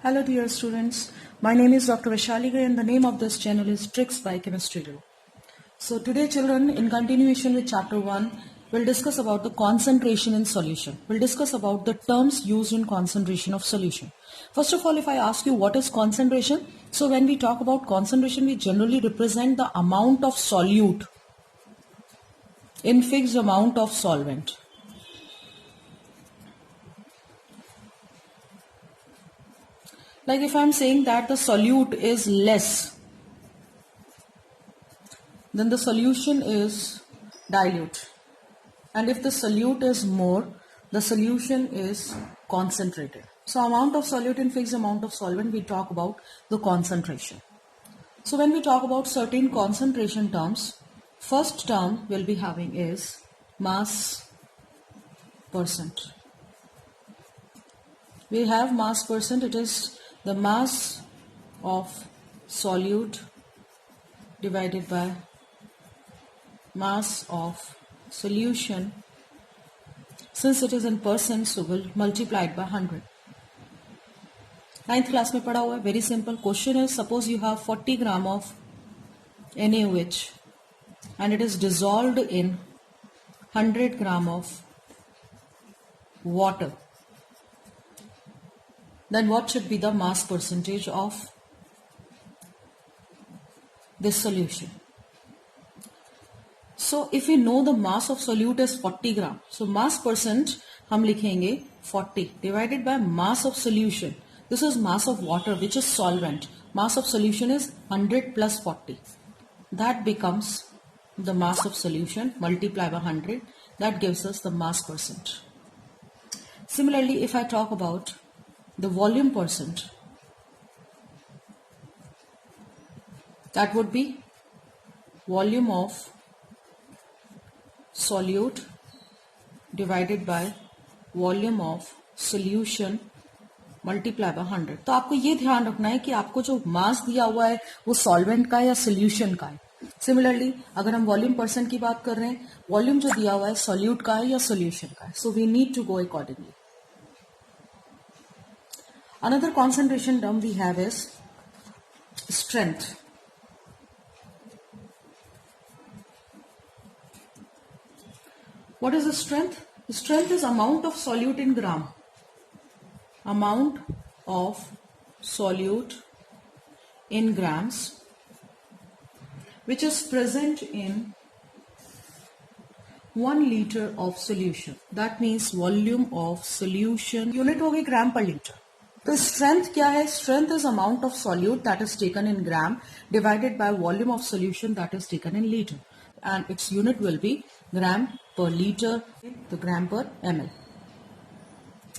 Hello dear students, my name is Dr. Vaishali Gai and the name of this channel is Tricks by Chemistry Guru. So today children, in continuation with chapter 1, we'll discuss about the concentration in solution. We'll discuss about the terms used in concentration of solution. First of all, if I ask you what is concentration, so when we talk about concentration, we generally represent the amount of solute in fixed amount of solvent. Like if I'm saying that the solute is less, then the solution is dilute. And if the solute is more, the solution is concentrated. So amount of solute in fixed amount of solvent, we talk about the concentration. So when we talk about certain concentration terms, first term we'll be having is mass percent. We have mass percent, it is the mass of solute divided by mass of solution. Since it is in percent, so we'll multiply it by 100. 9th class में पढ़ा हुआ है. Very simple. Question is, suppose you have 40 gram of NaOH and it is dissolved in 100 gram of water. Then what should be the mass percentage of this solution? So if we know the mass of solute is 40 gram, so mass percent हम लिखेंगे 40 divided by mass of solution. This is mass of water which is solvent. Mass of solution is 100 plus 40. That becomes the mass of solution, multiply by 100. That gives us the mass percent. Similarly, if I talk about the volume percent, that would be volume of solute divided by volume of solution multiply by 100. तो आपको ये ध्यान रखना है कि आपको जो मास दिया हुआ है वो सॉल्वेंट का या सोल्यूशन का है. सिमिलरली अगर हम वॉल्यूम परसेंट की बात कर रहे हैं, वॉल्यूम जो दिया हुआ है सॉल्यूट का है या सोल्यूशन का है. So we need to go accordingly. Another concentration term we have is strength. What is the strength? Strength is amount of solute in gram. Amount of solute in grams which is present in 1 liter of solution. That means volume of solution. Unit होगी gram per liter. तो strength क्या है? Strength is amount of solute that is taken in gram divided by volume of solution that is taken in liter, and its unit will be gram per liter, the gram per ml.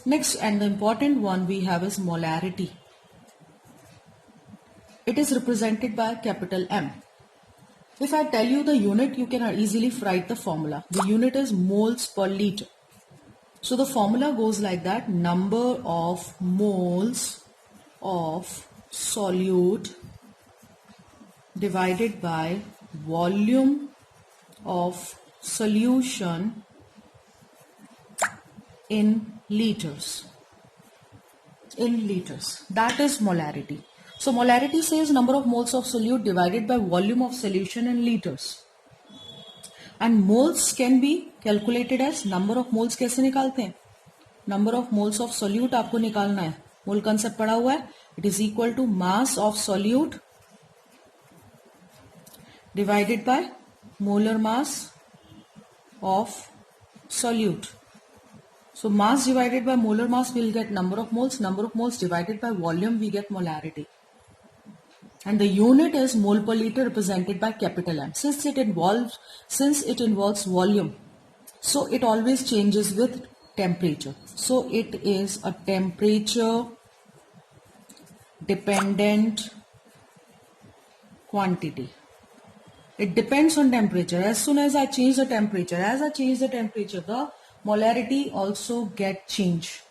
Next and the important one we have is molarity. It is represented by capital M. If I tell you the unit, you can easily write the formula. The unit is moles per liter. So the formula goes like that: number of moles of solute divided by volume of solution in liters. In liters. That is molarity. So molarity says number of moles of solute divided by volume of solution in liters. And moles can be calculated as number of moles. कैसे निकालते हैं? Number of moles of solute आपको निकालना है. मोल concept पढ़ा हुआ है. It is equal to mass of solute divided by molar mass of solute. So mass divided by molar mass, we'll get number of moles. Number of moles divided by volume, we get molarity. And the unit is mole per liter, represented by capital M. Since it involves volume, so it always changes with temperature. So it is a temperature dependent quantity. It depends on temperature. As soon as I change the temperature, the molarity also get change.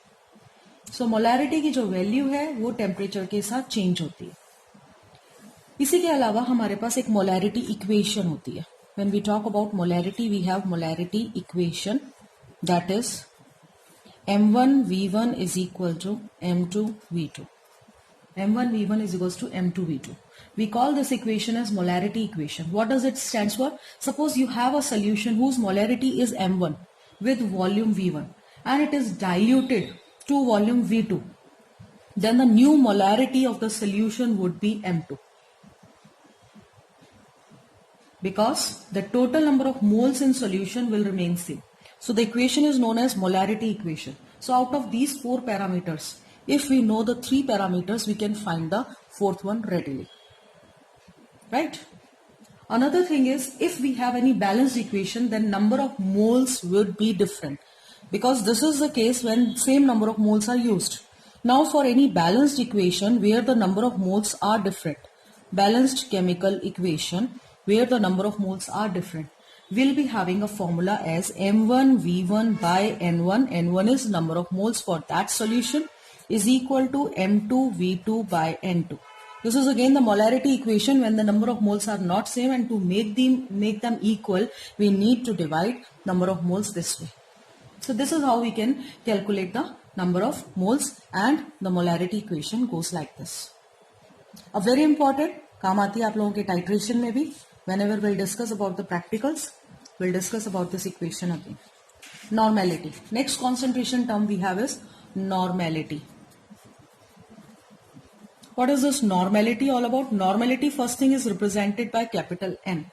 So molarity की जो value है वो temperature के साथ change होती है. इसी के अलावा हमारे पास एक मोलैरिटी इक्वेशन होती है. When we talk about molarity, we have molarity equation, that is M1 V1 is equal to M2 V2. M1 V1 is equals to M2 V2. We call this equation as molarity equation. What does it stand for? Suppose you have a solution whose molarity is M1 with volume V1 and it is diluted to volume V2. Then the new molarity of the solution would be M2. Because the total number of moles in solution will remain same. So the equation is known as molarity equation. So out of these 4 parameters, if we know the 3 parameters, we can find the 4th one readily. Right? Another thing is, if we have any balanced equation, then number of moles would be different. Because this is the case when same number of moles are used. Now for any balanced equation where the number of moles are different, balanced chemical equation where the number of moles are different, we'll be having a formula as M1 V1 by N1. N1 is number of moles for that solution is equal to M2 V2 by N2. This is again the molarity equation when the number of moles are not same, and to make them equal, we need to divide number of moles this way. So this is how we can calculate the number of moles, and the molarity equation goes like this. A very important काम आती है आप लोगों के titration में भी. Whenever we'll discuss about the practicals, we'll discuss about this equation again. Normality. Next concentration term we have is normality. What is this normality all about? Normality first thing is represented by capital N.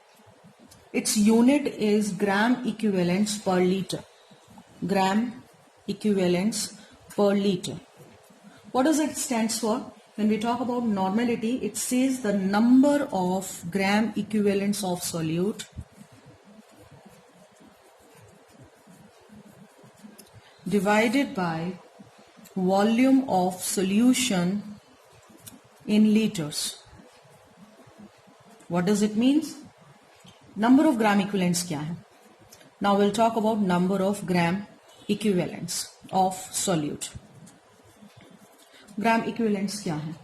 Its unit is gram equivalents per liter. Gram equivalents per liter. What does it stands for? When we talk about normality, it says the number of gram equivalents of solute divided by volume of solution in liters. What does it mean? Number of gram equivalents क्या है? Now we'll talk about number of gram equivalents of solute. Gram equivalents क्या है?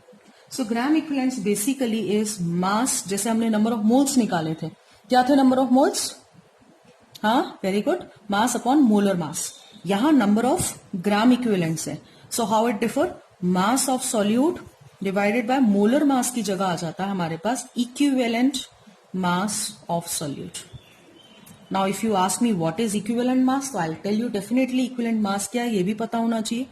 So gram equivalents basically is mass. जैसे हमने number of moles निकाले थे, क्या थे number of moles? हाँ, very good. Mass upon molar mass. यहाँ number of gram equivalents है. So how it differ? Mass of solute divided by molar mass की जगह आ जाता है हमारे पास equivalent mass of solute. Now if you ask me what is equivalent mass, so I'll tell you definitely equivalent mass क्या है ये भी पता होना चाहिए.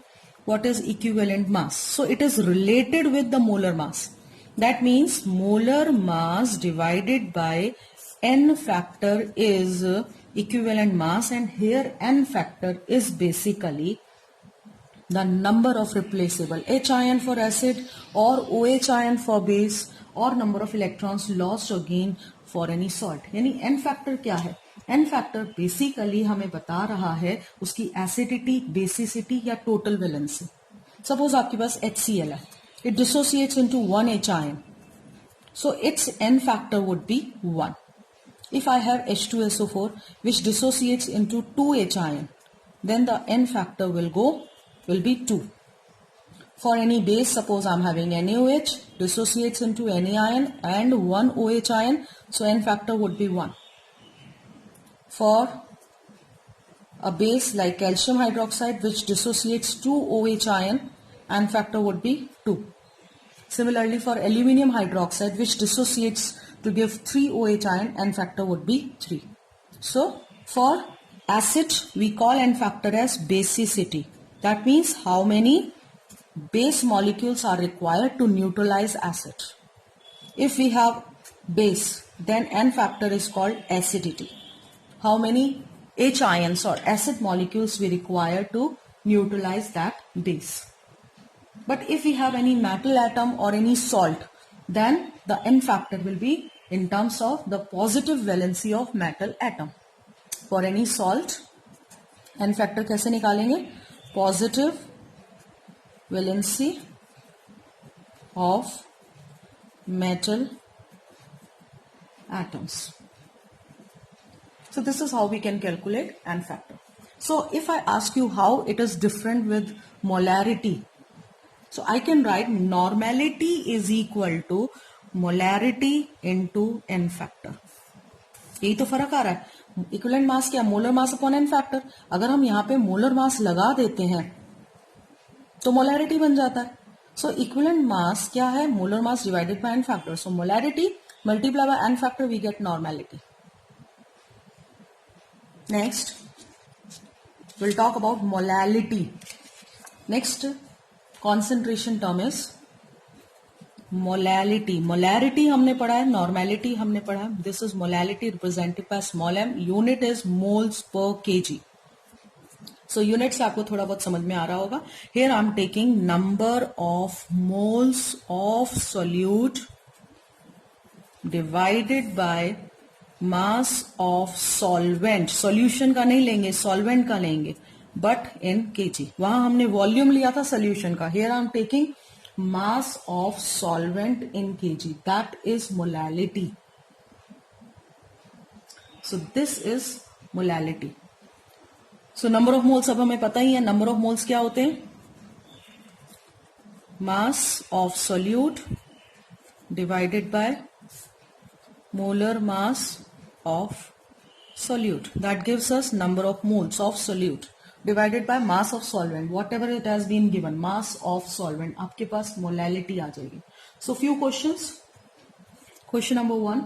What is equivalent mass? So it is related with the molar mass. That means molar mass divided by n factor is equivalent mass, and here n factor is basically the number of replaceable H ion for acid or OH ion for base or number of electrons lost or gained for any salt. यानी n factor क्या है? n factor basically हमें बता रहा है उसकी acidity, basicity या total valency. Suppose आपके पास HCl है, it dissociates into one H ion, so its n factor would be 1. If I have H2SO4 which dissociates into 2 H ion, then the n factor will be 2. For any base, suppose I'm having NaOH, dissociates into Na ion and 1 OH ion, so n factor would be 1. For a base like calcium hydroxide which dissociates 2 OH ion, n factor would be 2. Similarly, for aluminium hydroxide which dissociates to give 3 OH ion, n factor would be 3. So for acid we call n factor as basicity. That means how many base molecules are required to neutralize acid. If we have base, then n factor is called acidity. How many H ions or acid molecules we require to neutralize that base. But if we have any metal atom or any salt, then the n factor will be in terms of the positive valency of metal atom. For any salt, n factor कैसे निकालेंगे? Positive valency of metal atoms. So this is how we can calculate n factor. So if I ask you how it is different with molarity, so I can write normality is equal to molarity into n factor. यही तो फर्क आ रहा है. Equivalent mass क्या? Molar mass upon n factor. अगर हम यहाँ पे मोलर मास लगा देते हैं तो मोलैरिटी बन जाता है. सो इक्विवेलेंट मास क्या है? Molar mass divided by n factor. So molarity multiply by n factor, we get normality. Next we'll talk about molality. Next concentration term is molality. Molarity हमने पढ़ा है, normality हमने पढ़ा है. This is molality represented by small m. Unit is moles per kg. So unit से आपको थोड़ा बहुत समझ में आ रहा होगा. Here I'm taking number of moles of solute divided by mass of solvent. Solution का नहीं लेंगे, सॉल्वेंट का लेंगे, बट इन केजी. वहां हमने वॉल्यूम लिया था सॉल्यूशन का. Here I am taking mass of solvent in KG. That is molality. So this is molality. So number of moles अब हमें पता ही है. नंबर ऑफ मोल्स क्या होते हैं? Mass of solute divided by molar mass of solute. That gives us number of moles of solute divided by mass of solvent, whatever it has been given, mass of solvent. आपके पास molality आ जाएगी. So few questions. Question number 1,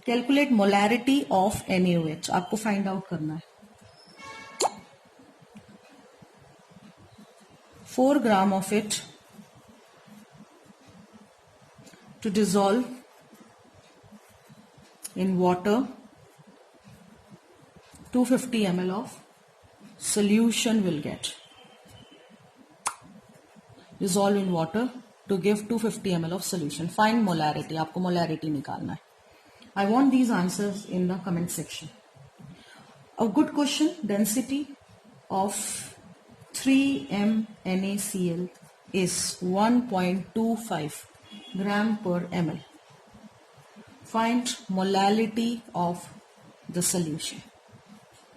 calculate molarity of NaOH. आपको find out करना है. 4 gram of it to dissolve in water, 250 ml of solution will get. Dissolve in water to give 250 ml of solution. Find molarity. आपको molarity निकालना है. I want these answers in the comment section. A good question. Density of 3mNaCl is 1.25 gram per ml. Find molality of the solution.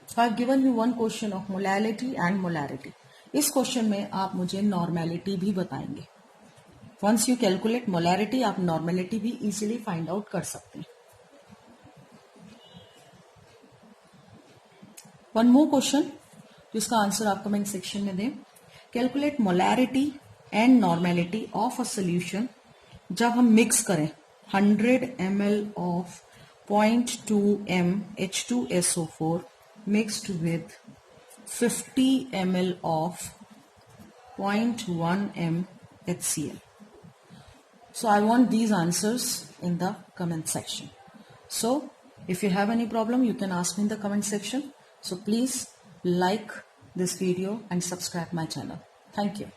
So I've given you one question of molality and molarity. इस question में आप मुझे normality भी बताएंगे. Once you calculate molarity, आप normality भी easily find out कर सकते हैं. One more question, जिसका आंसर आप कमेंट सेक्शन में दें. Calculate molarity and normality of a solution जब हम मिक्स करें 100 ml of 0.2 m H2SO4 mixed with 50 ml of 0.1 m HCl. So I want these answers in the comment section. So if you have any problem, you can ask me in the comment section. So please like this video and subscribe my channel. Thank you.